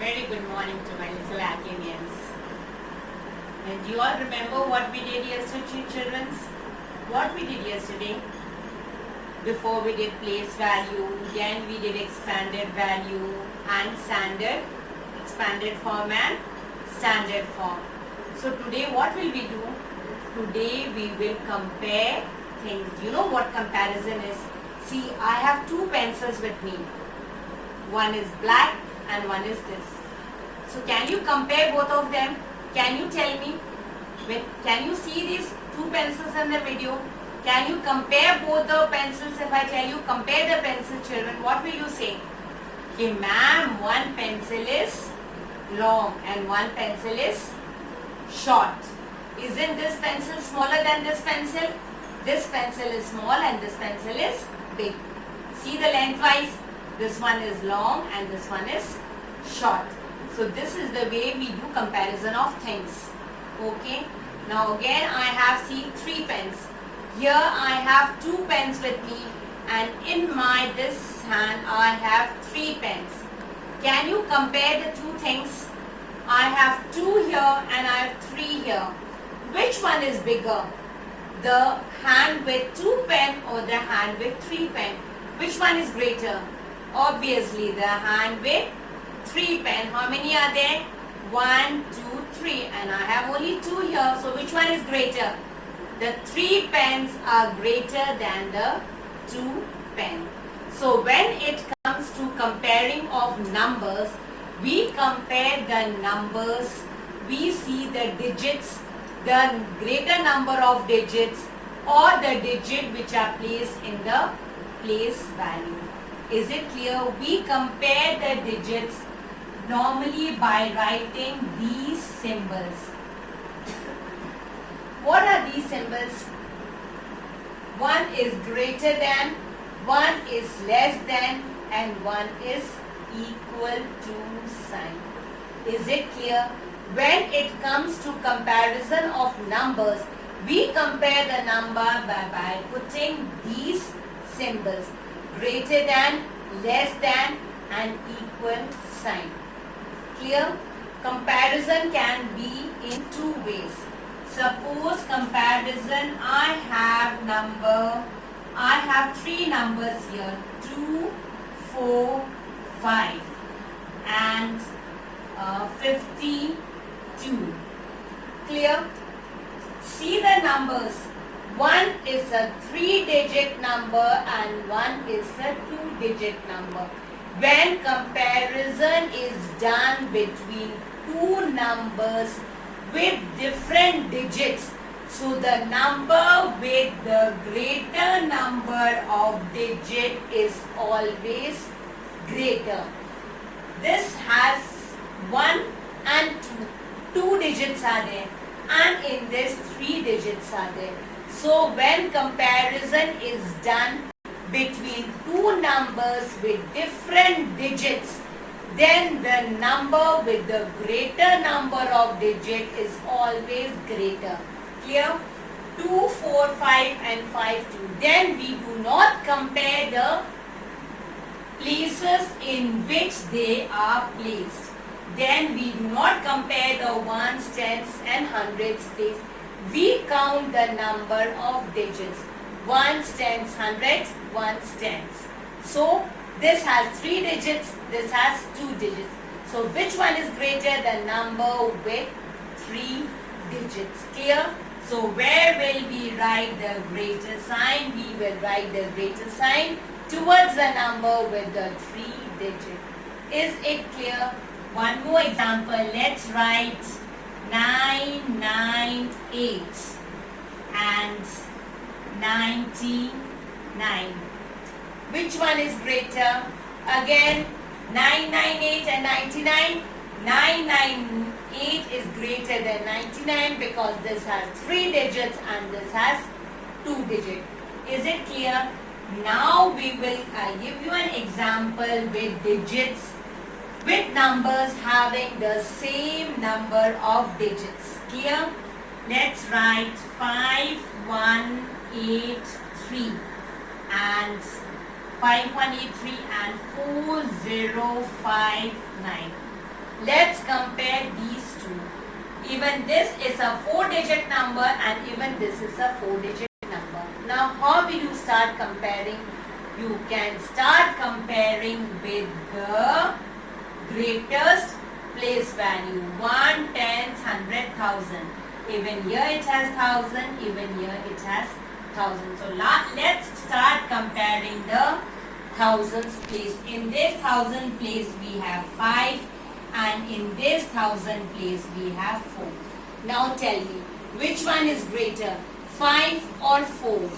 very good morning to my little Acadians. And do you all remember what we did yesterday, children? What we did yesterday? Before we did place value, then we did expanded value and standard, expanded form and standard form. So today what will we do? Today we will compare things. You know what comparison is? See, I have two pencils with me. One is black and one is this. So can you compare both of them? Can you tell me? Can you see these two pencils in the video? Can you compare both the pencils? If I tell you compare the pencil, children, what will you say? Okay, ma'am, one pencil is long and one pencil is short. Isn't this pencil smaller than this pencil? This pencil is small and this pencil is big. See the lengthwise? This one is long and this one is short. So this is the way we do comparison of things. Okay. Now again I have three pens. Here I have two pens with me and in my this hand I have three pens. Can you compare the two things? I have two here and I have three here. Which one is bigger? The hand with two pen or the hand with three pen? Which one is greater? Obviously the hand with three pen. How many are there? 1, 2, 3 and I have only two here. So which one is greater? The three pens are greater than the two pen. So when it comes to comparing of numbers, we compare the numbers, we see the digits, the greater number of digits or the digit which are placed in the place value. Is it clear? We compare the digits normally by writing these symbols. What are these symbols? One is greater than, one is less than and one is equal to sign. Is it clear? When it comes to comparison of numbers, we compare the number by putting these symbols. Greater than, less than and equal sign. Clear? Comparison can be in two ways. Suppose comparison, I have three numbers here, 2, 4, 5 and 52. Clear? See the numbers. One is a 3-digit number and one is a 2-digit number. When comparison is done between two numbers with different digits, so the number with the greater number of digit is always greater. This has 1 and 2. 2 digits are there and in this 3 digits are there. So when comparison is done between two numbers with different digits, then the number with the greater number of digit is always greater. Clear? 2, 4, 5 and 5, 2. Then we do not compare the places in which they are placed. Then we do not compare the ones, tens and hundreds place. We count the number of digits. Ones, tens, hundreds, ones, tens. So this has 3 digits, this has 2 digits. So which one is greater? The number with 3 digits. Clear? So where will we write the greater sign? We will write the greater sign towards the number with the 3 digit. Is it clear? One more example. Let's write 998 and 99. Which one is greater? Again, 998 and 99. 998 is greater than 99 because this has 3 digits and this has 2 digits. Is it clear? Now we will give you an example with digits, with numbers having the same number of digits. Clear? Let's write 5183 and 5183 and 4059. Let's compare these two. Even this is a 4-digit number and even this is a 4-digit number. Now how will you start comparing? You can start comparing with the greatest place value. 1, 10, 100, 1000. Even here it has 1000, even here it has 1000. So let's start comparing the thousands place. In this 1000 place we have 5 and in this 1000 place we have 4. Now tell me, which one is greater, 5 or 4?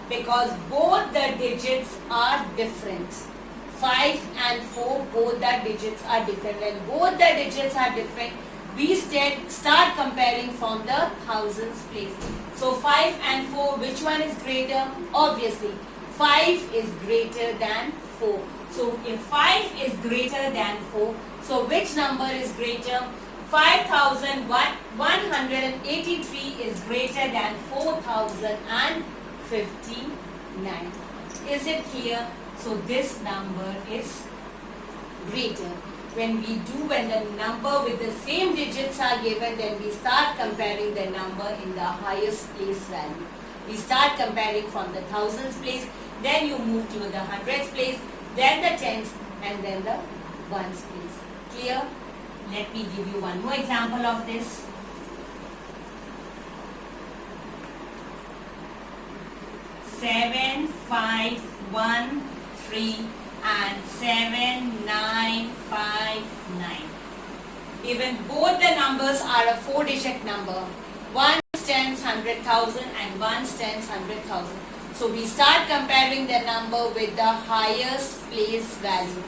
Because both the digits are different. 5 and 4, both the digits are different. When both the digits are different, we start comparing from the thousands place. So 5 and 4, which one is greater? Obviously, 5 is greater than 4. So if 5 is greater than 4, so which number is greater? 5183 is greater than 4059. Is it clear? So this number is greater. When the number with the same digits are given, then we start comparing the number in the highest place value. We start comparing from the thousands place, then you move to the hundreds place, then the tens, and then the ones place. Clear? Let me give you one more example of this. 7513 and 7959. Even both the numbers are a 4-digit number. One stands 100,000 and one stands 100,000. So we start comparing the number with the highest place value.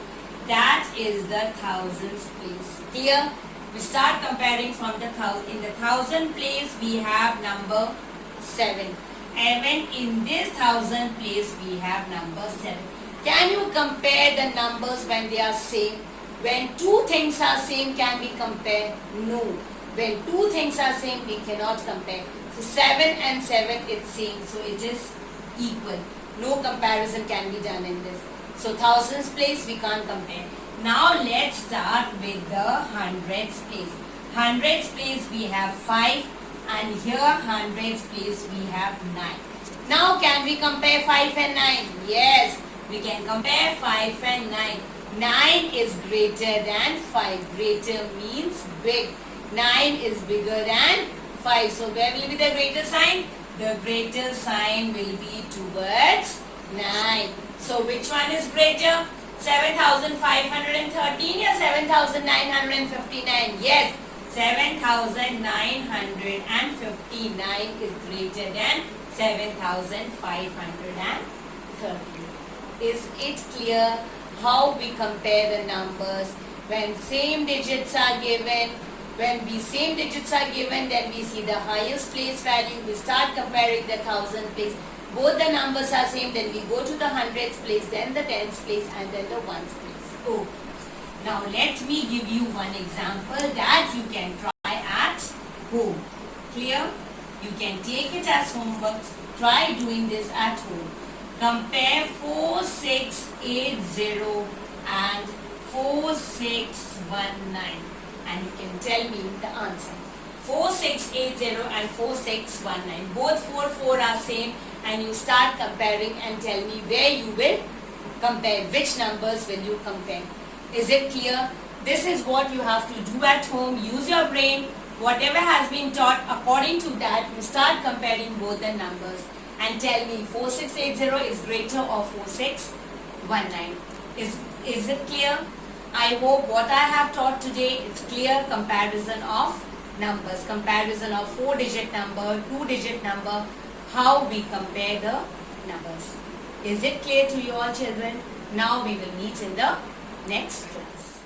That is the thousands place. Clear? We start comparing from the thousand. In the thousand place we have number 7. Even in this thousand place we have number 7. Can you compare the numbers when they are same? When two things are same, can we compare? No. When two things are same, we cannot compare. So 7 and 7 is same, so it is equal. No comparison can be done in this. So thousands place we can't compare. Now let's start with the hundreds place. Hundreds place we have 5 and here hundreds place we have 9. Now can we compare 5 and 9? Yes, we can compare 5 and 9. 9 is greater than 5. Greater means big. 9 is bigger than 5. So where will be the greater sign? The greater sign will be towards 9. So which one is greater? 7513 or 7959? Yes, 7959 is greater than 7513. Is it clear how we compare the numbers? When same digits are given, then we see the highest place value. We start comparing the thousand place. Both the numbers are same, then we go to the hundreds place, then the tens place, and then the ones place. Oh, now let me give you one example that you can try at home. Clear? You can take it as homework. Try doing this at home. Compare 4680 and 4619 and you can tell me the answer. 4680 and 4619. Both 4 are same and you start comparing and tell me where you will compare. Which numbers will you compare? Is it clear? This is what you have to do at home. Use your brain. Whatever has been taught, according to that, you start comparing both the numbers and tell me 4680 is greater or 4619. Is it clear? I hope what I have taught today is clear comparison of numbers, comparison of 4-digit number, 2-digit number, how we compare the numbers. Is it clear to you all children? Now we will meet in the next class.